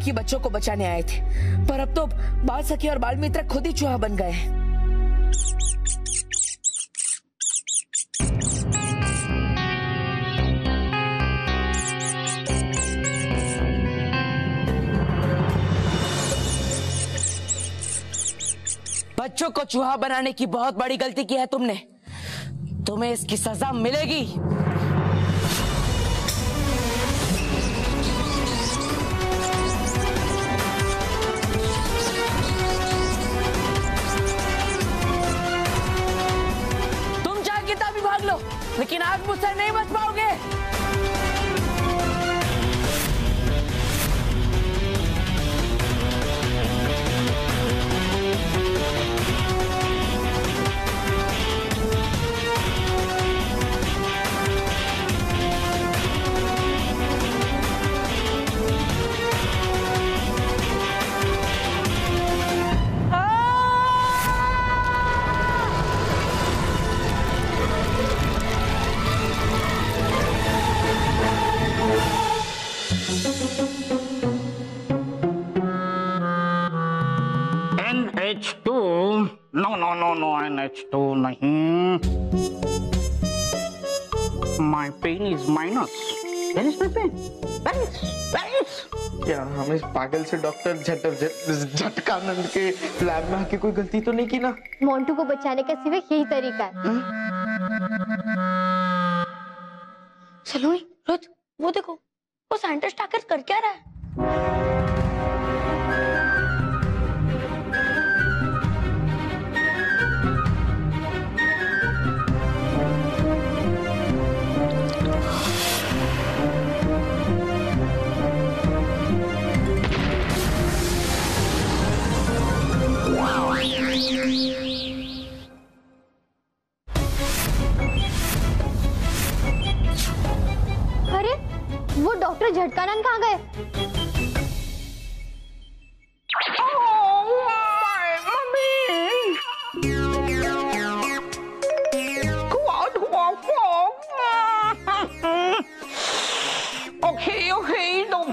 बाकी बच्चों को बचाने आए थे, पर अब तो बाल सखी और बाल मित्र खुद ही चूहा बन गए हैं। बच्चों को चूहा बनाने की बहुत बड़ी गलती की है तुमने। तुम्हें इसकी सजा मिलेगी। तुम चाहे कितना भी भाग लो, लेकिन आज मुझसे नहीं बच पाओगे। NH2 no NH2 नहीं। My pain is minus. Where is my pain? Where is? क्या हम इस पागल से डॉक्टर झटकानंद के लैब में आके कोई गलती तो नहीं की ना? मोंटू को बचाने का सिर्फ यही तरीका है। सलोनी, रोज वो देखो, वो साइंटिस्ट आकर कर क्या रहा है? अरे वो डॉक्टर झटकानंद कहाँ गए?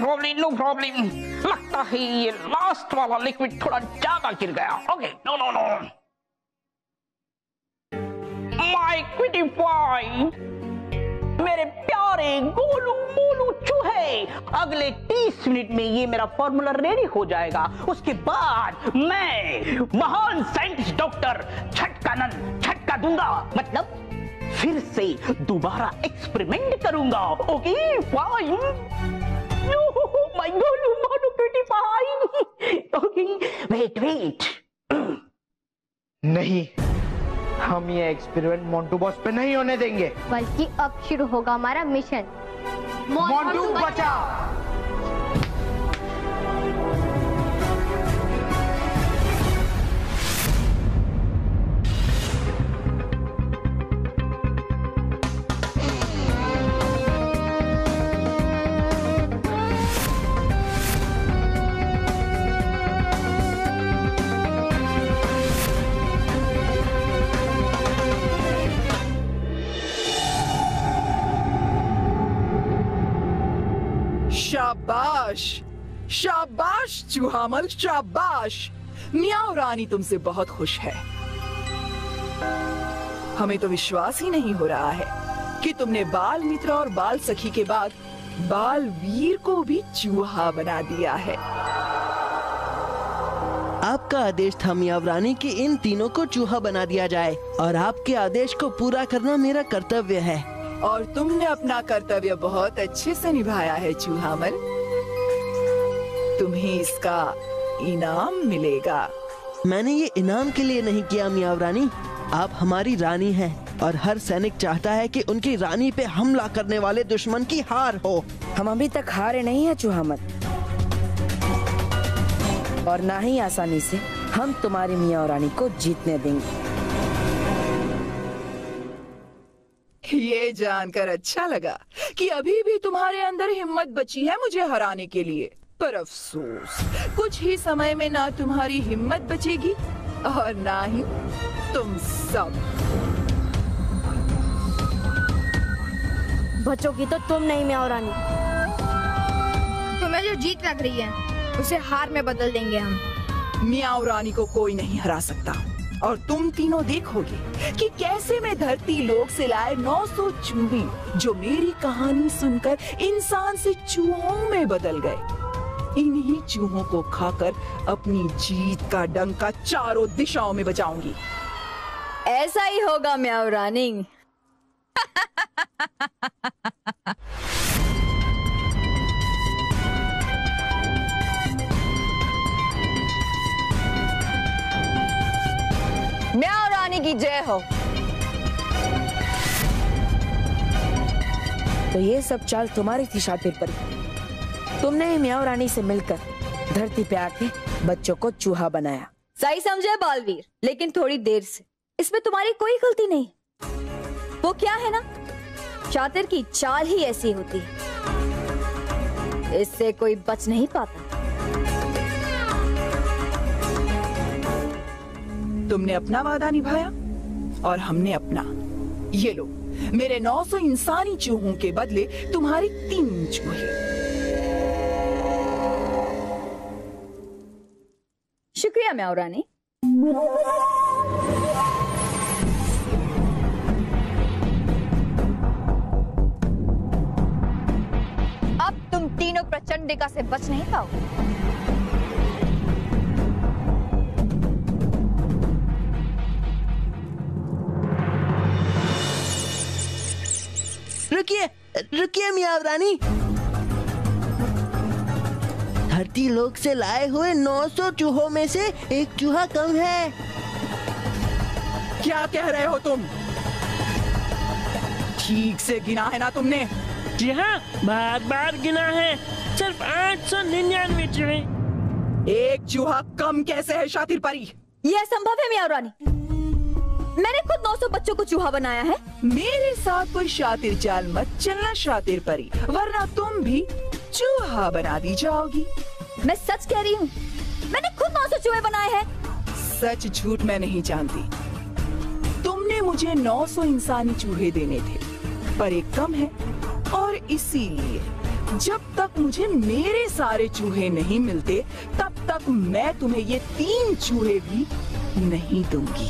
Okay, no problem. लगता है ये लास्ट वाला लिक्विड थोड़ा ज्यादा गिर गया। Okay, no. My cutie pie, मेरे प्यारे गोलू मोलू चूहे, अगले 30 मिनट में ये मेरा फॉर्मूला रेडी हो जाएगा। उसके बाद मैं महान साइंटिस्ट डॉक्टर झटका दूंगा, मतलब फिर से दोबारा एक्सपेरिमेंट करूंगा। Okay fine. माय गोलू मोलू क्विटी पाई। Okay wait. नहीं, हम ये एक्सपेरिमेंट मोंटू बॉस पे नहीं होने देंगे। बल्कि अब शुरू होगा हमारा मिशन मोंटू बचा। शाबाश चूहामल, शाबाश। मियाओ रानी तुमसे बहुत खुश है। हमें तो विश्वास ही नहीं हो रहा है कि तुमने बाल मित्र और बाल सखी के बाद बाल वीर को भी चूहा बना दिया है। आपका आदेश था मियाओ रानी कि इन तीनों को चूहा बना दिया जाए, और आपके आदेश को पूरा करना मेरा कर्तव्य है। और तुमने अपना कर्तव्य बहुत अच्छे से निभाया है चूहामल। तुम्हें इसका इनाम मिलेगा। मैंने ये इनाम के लिए नहीं किया मियाओ रानी। आप हमारी रानी हैं और हर सैनिक चाहता है कि उनकी रानी पे हमला करने वाले दुश्मन की हार हो। हम अभी तक हारे नहीं है चूहामल, और ना ही आसानी से हम तुम्हारी मियाओ रानी को जीतने देंगे। ये जानकर अच्छा लगा कि अभी भी तुम्हारे अंदर हिम्मत बची है मुझे हराने के लिए। पर अफसोस, कुछ ही समय में ना तुम्हारी हिम्मत बचेगी और ना ही तुम सब। बच्चों की तो तुम नहीं मियाओ रानी। तुम्हें जो जीत लग रही है उसे हार में बदल देंगे हम। मियाओ रानी को कोई नहीं हरा सकता और तुम तीनों देखोगे कि कैसे मैं धरती लोक से लाए 900 चूहे जो मेरी कहानी सुनकर इंसान से चूहों में बदल गए, इन्हीं चूहों को खाकर अपनी जीत का डंका चारों दिशाओं में बजाऊंगी। ऐसा ही होगा म्याओ रानी। म्याओ रानी की जय हो। तो ये सब चाल तुम्हारी थी शातिर परी। तुमने ही म्याओ रानी से मिलकर धरती पे आके बच्चों को चूहा बनाया। सही समझे बालवीर, लेकिन थोड़ी देर से। इसमें तुम्हारी कोई गलती नहीं। वो क्या है ना, शातिर की चाल ही ऐसी होती है, इससे कोई बच नहीं पाता। तुमने अपना वादा निभाया और हमने अपना। ये लो, मेरे 900 इंसानी चूहों के बदले तुम्हारी 3 चूहे। शुक्रिया म्याओ रानी। अब तुम तीनों प्रचंडिका से बच नहीं पाओगे। रुकिए रुकिए मियाओ रानी, धरती लोक से लाए हुए 900 चूहों में से एक चूहा कम है। क्या कह रहे हो तुम? ठीक से गिना है ना तुमने? जी हाँ, बार बार गिना है। सिर्फ 899 चूहे। एक चूहा कम कैसे है शातिर परी? यह असंभव है म्याओ रानी। मैंने खुद 900 बच्चों को चूहा बनाया है। मेरे साथ कोई शातिर चाल मत चलना शातिर परी, वरना तुम भी चूहा बना दी जाओगी। मैं सच कह रही हूँ, मैंने खुद 900 चूहे बनाए हैं। सच झूठ मैं नहीं जानती। तुमने मुझे 900 इंसानी चूहे देने थे, पर एक कम है, और इसीलिए जब तक मुझे मेरे सारे चूहे नहीं मिलते, तब तक मैं तुम्हें ये 3 चूहे भी नहीं दूंगी।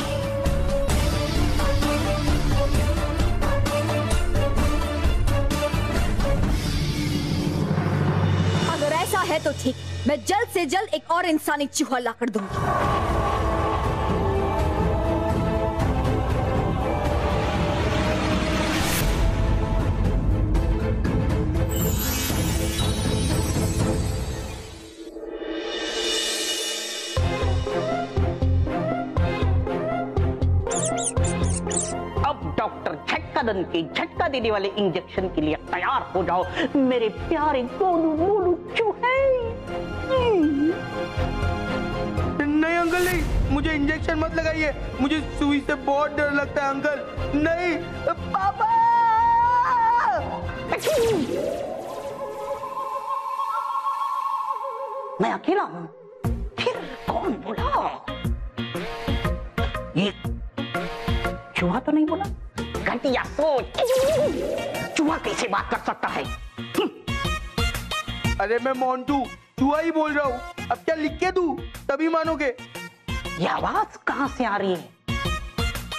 अगर ऐसा है तो ठीक, मैं जल्द से जल्द एक और इंसानी चूहा लाकर दूंगी। डॉक्टर झटकादन के झटका देने वाले इंजेक्शन के लिए तैयार हो जाओ मेरे प्यारे गोलू मोलू चूहे। नहीं अंकल नहीं, मुझे इंजेक्शन मत लगाइए, मुझे सुई से बहुत डर लगता है अंकल। नहीं पापा। मैं अकेला हूँ, फिर कौन बोला? ये चूहा तो नहीं बोला? घटिया सोच। चूहा कैसे बात कर सकता है? अरे मैं मोंटू चूहा ही बोल रहा हूँ, अब क्या लिख के दूं तभी मानोगे? ये आवाज कहां से आ रही है?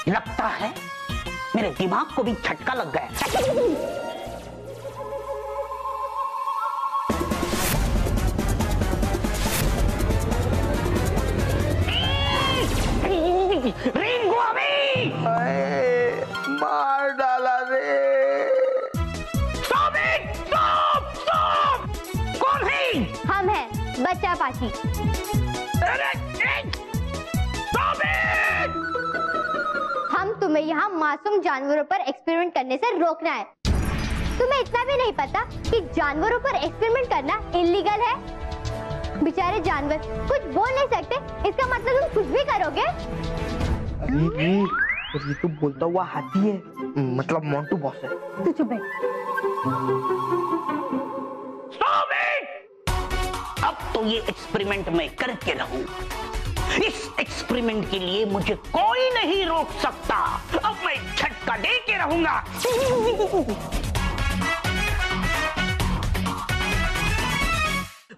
लगता है मेरे दिमाग को भी झटका लग गया। रिंगो अभी मार डाला रे। कौन है? हम हैं बच्चा पाची। हम तुम्हें यहाँ मासूम जानवरों पर एक्सपेरिमेंट करने से रोकना है। तुम्हें इतना भी नहीं पता कि जानवरों पर एक्सपेरिमेंट करना इलीगल है? बेचारे जानवर कुछ बोल नहीं सकते, इसका मतलब तुम कुछ भी करोगे? अरे ये तो बोलता हुआ हाथी है, मतलब मोंटू बॉस है। तू चुप बैठ। अब तो ये एक्सपेरिमेंट मैं करके रहूंगा। इस एक्सपेरिमेंट के लिए मुझे कोई नहीं रोक सकता। अब मैं झटका दे के रहूंगा।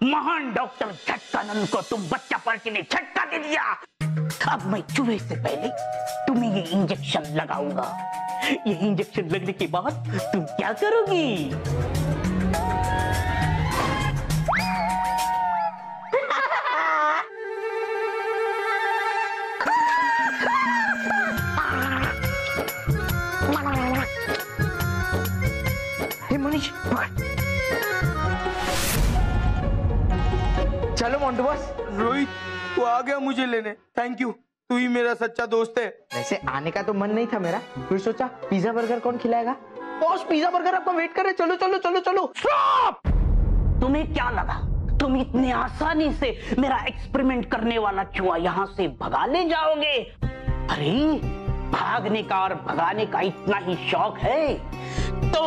महान डॉक्टर झटकानंद को तुम बच्चा पार्टी ने झटका दे दिया। अब मैं चूहे से पहले तुम्हें ये इंजेक्शन लगाऊंगा। ये इंजेक्शन लगने के बाद तुम क्या करोगी? मनीष, चलो मोंटू बॉस। रोहित तू आ गया मुझे लेने, थैंक यू, तू ही मेरा सच्चा दोस्त है। वैसे आने का तो मन नहीं था मेरा, फिर सोचा पिज्जा बर्गर कौन खिलाएगा। बॉस पिज्जा बर्गर आपका वेट कर रहे, चलो चलो चलो चलो। स्टॉप! तुम्हें क्या लगा तुम इतने आसानी से मेरा एक्सपेरिमेंट करने वाला चूहा यहाँ से भगा ले जाओगे? अरे भागने का और भगाने का इतना ही शौक है तो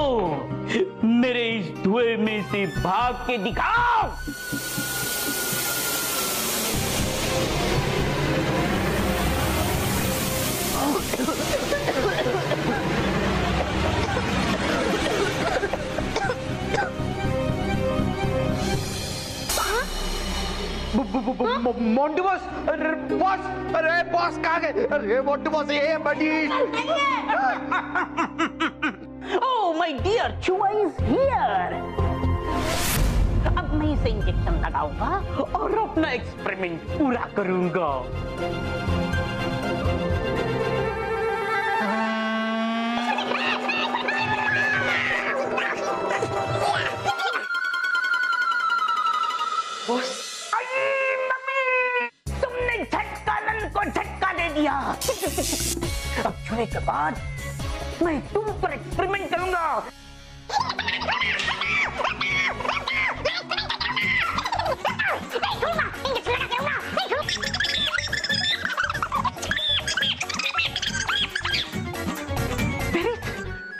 मेरे इस धुएं में से भाग के दिखाओ। मोंटू बॉस, बॉस, अरे बॉस कहाँ गए? अरे मोंटू बॉस ये Manish. Oh, my dear Chua is here. अब मैं इसे इंजेक्शन लगाऊंगा और अपना एक्सपेरिमेंट पूरा करूंगा। मम्मी, तुमने झटकानंद को झटका दे दिया। अब छुए के बाद मैं तुम पर एक्सपेरिमेंट करूंगा।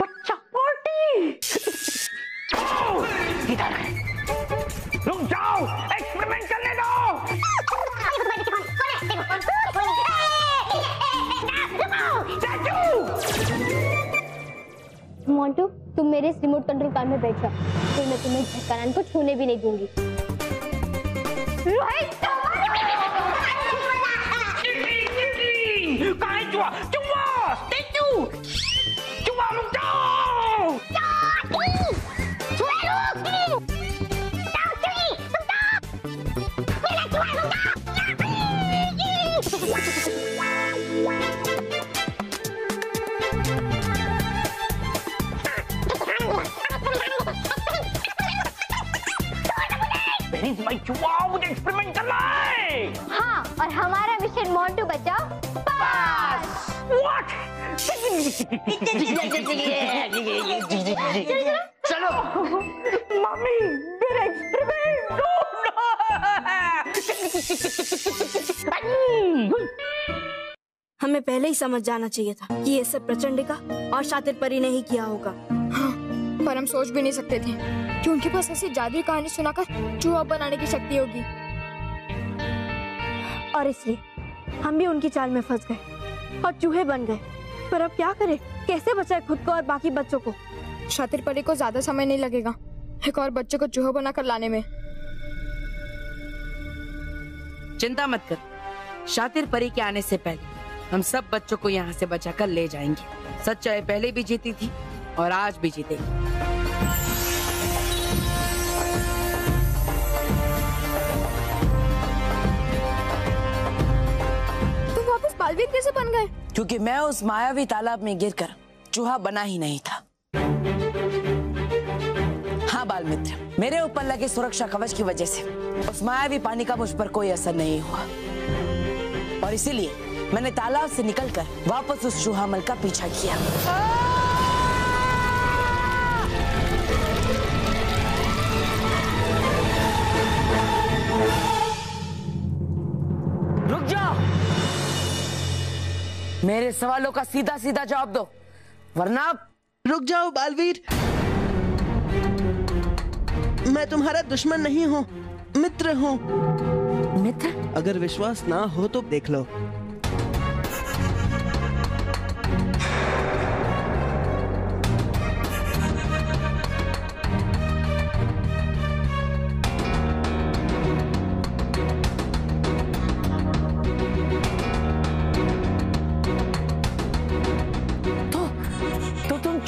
बच्चा पार्टी इधर है, रुक जाओ, एक्सपेरिमेंट करने दो। मोंटू तुम मेरे इस रिमोट कंट्रोल कार में बैठ जाओ, फिर मैं तुम्हें झटकानंद को छूने भी नहीं दूंगी। कहाँ है चूहा? चूहा, स्टैचू, चूहा रुक जाओ। चूहा मुझे एक्सपेरिमेंट करना है। हाँ, और हमारा मिशन मोंटू बचाओ पास। What? चलो मम्मी मेरा एक्सपेरिमेंट। हमें पहले ही समझ जाना चाहिए था कि ये सब प्रचंड का और शातिर परी ने ही किया होगा। हाँ, पर हम सोच भी नहीं सकते थे कि उनके पास ऐसी जादुई कहानी सुनाकर चूहा बनाने की शक्ति होगी। और इसलिए हम भी उनकी चाल में फंस गए और चूहे बन गए। पर अब क्या करें? कैसे बचाए खुद को और बाकी बच्चों को? शातिर परी को ज्यादा समय नहीं लगेगा एक और बच्चे को चूहा बनाकर लाने में। चिंता मत कर, शातिर परी के आने से पहले हम सब बच्चों को यहाँ से बचाकर ले जाएंगे। सच्चाई पहले भी जीती थी और आज भी जीतेगी। तुम वापस बालवीर कैसे बन गए? क्योंकि मैं उस मायावी तालाब में गिरकर चूहा बना ही नहीं था। हाँ बाल मित्र, मेरे ऊपर लगे सुरक्षा कवच की वजह से उस मायावी पानी का मुझ पर कोई असर नहीं हुआ और इसीलिए मैंने तालाब से निकलकर वापस उस चूहामल का पीछा किया। रुक जाओ, मेरे सवालों का सीधा सीधा जवाब दो, वरना। रुक जाओ बालवीर, मैं तुम्हारा दुश्मन नहीं हूँ, मित्र हूँ। मित्र? अगर विश्वास ना हो तो देख लो।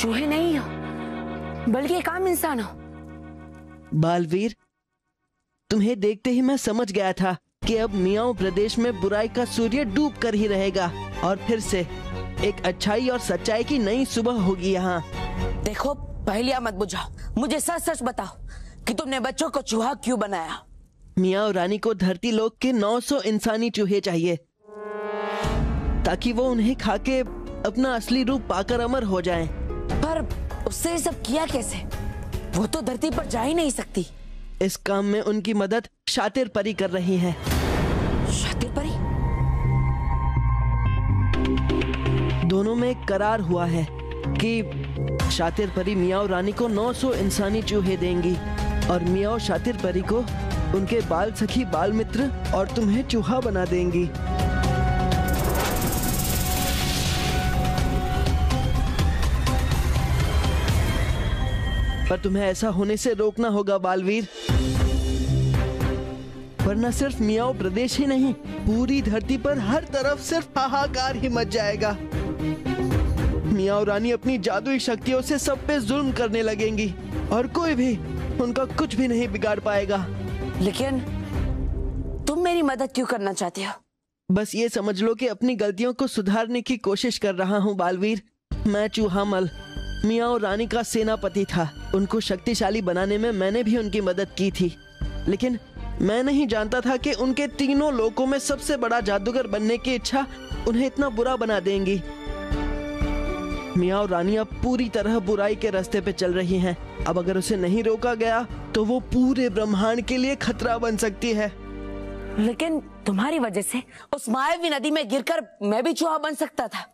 चूहे नहीं हो बल्कि एक आम इंसान हो। बालवीर, तुम्हें देखते ही मैं समझ गया था कि अब मियाओ प्रदेश में बुराई का सूर्य डूब कर ही रहेगा और फिर से एक अच्छाई और सच्चाई की नई सुबह होगी यहाँ। देखो, पहेलियां मत बुझाओ, मुझे सच सच बताओ कि तुमने बच्चों को चूहा क्यों बनाया। मियाओ रानी को धरती लोक के 900 इंसानी चूहे चाहिए ताकि वो उन्हें खाके अपना असली रूप पाकर अमर हो जाएं। पर उससे ये सब किया कैसे? वो तो धरती पर जा ही नहीं सकती। इस काम में उनकी मदद शातिर परी कर रही है। शातिर परी? दोनों में एक करार हुआ है कि शातिर परी मियाओ रानी को 900 इंसानी चूहे देंगी और मियाओ शातिर परी को उनके बाल सखी बाल मित्र और तुम्हें चूहा बना देंगी। पर तुम्हें ऐसा होने से रोकना होगा बालवीर, वरना सिर्फ मियाओ प्रदेश ही नहीं, पूरी धरती पर हर तरफ सिर्फ हाहाकार ही मच जाएगा। मियाओ रानी अपनी जादुई शक्तियों से सब पे जुल्म करने लगेंगी और कोई भी उनका कुछ भी नहीं बिगाड़ पाएगा। लेकिन तुम मेरी मदद क्यों करना चाहते हो? बस ये समझ लो कि अपनी गलतियों को सुधारने की कोशिश कर रहा हूँ बालवीर। मैं चूहामल मियाओ रानी का सेनापति था। उनको शक्तिशाली बनाने में मैंने भी उनकी मदद की थी, लेकिन मैं नहीं जानता था कि उनके तीनों लोकों में सबसे बड़ा जादूगर बनने की इच्छा उन्हें इतना बुरा बना देंगी। मियाओ रानी अब पूरी तरह बुराई के रास्ते पे चल रही हैं। अब अगर उसे नहीं रोका गया तो वो पूरे ब्रह्मांड के लिए खतरा बन सकती है। लेकिन तुम्हारी वजह से उस मायावी नदी में गिरकर मैं भी चूहा बन सकता था।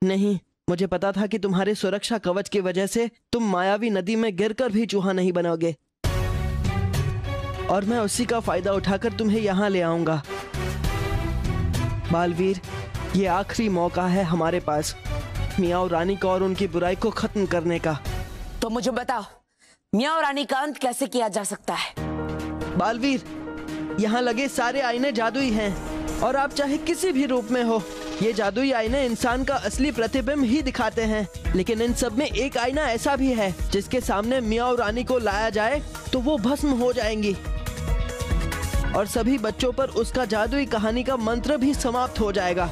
नहीं, मुझे पता था कि तुम्हारे सुरक्षा कवच की वजह से तुम मायावी नदी में गिरकर भी चूहा नहीं बनोगे और मैं उसी का फायदा उठाकर तुम्हें यहाँ ले आऊंगा। बालवीर, ये आखिरी मौका है हमारे पास मियाओ रानी को और उनकी बुराई को खत्म करने का। तो मुझे बताओ, मियाओ रानी का अंत कैसे किया जा सकता है? बालवीर, यहाँ लगे सारे आईने जादुई हैं और आप चाहे किसी भी रूप में हो, ये जादुई आईने इंसान का असली प्रतिबिंब ही दिखाते हैं। लेकिन इन सब में एक आईना ऐसा भी है जिसके सामने मियाओ रानी को लाया जाए तो वो भस्म हो जाएंगी और सभी बच्चों पर उसका जादुई कहानी का मंत्र भी समाप्त हो जाएगा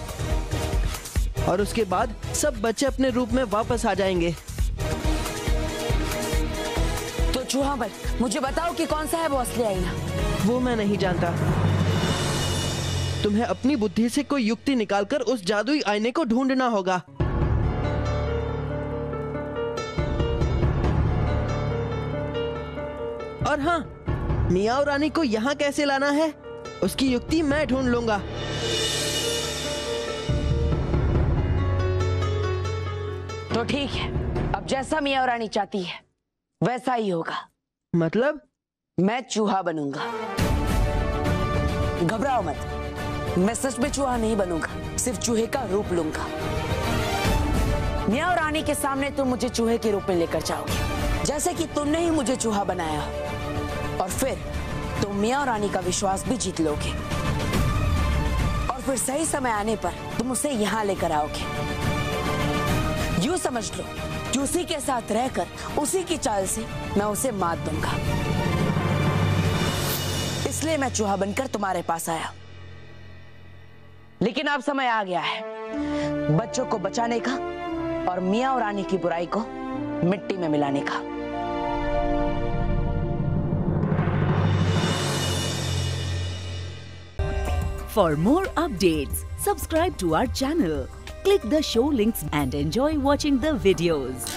और उसके बाद सब बच्चे अपने रूप में वापस आ जाएंगे। तो चूहामल, मुझे बताओ कि कौन सा है वो असली आईना? वो मैं नहीं जानता। तुम्हें अपनी बुद्धि से कोई युक्ति निकालकर उस जादुई आईने को ढूंढना होगा। और हाँ, मियाओ रानी को यहाँ कैसे लाना है उसकी युक्ति मैं ढूंढ लूंगा। तो ठीक है, अब जैसा मियाओ रानी चाहती है वैसा ही होगा। मतलब? मैं चूहा बनूंगा। घबराओ मत, मैं सच में चूहा नहीं बनूंगा, सिर्फ चूहे का रूप लूंगा। मियाओ रानी के सामने तुम मुझे चूहे के रूप में लेकर जाओगे, जैसे कि तुमने ही मुझे चूहा बनाया, और फिर तुम मियाओ रानी का विश्वास भी जीत लोगे और फिर सही समय आने पर तुम उसे यहाँ लेकर आओगे। यूं समझ लो कि उसी के साथ रहकर उसी की चाल से मैं उसे मात दूंगा। इसलिए मैं चूहा बनकर तुम्हारे पास आया। लेकिन अब समय आ गया है बच्चों को बचाने का और मियाओ रानी की बुराई को मिट्टी में मिलाने का। For more updates, subscribe to our channel, click the show links and enjoy watching the videos.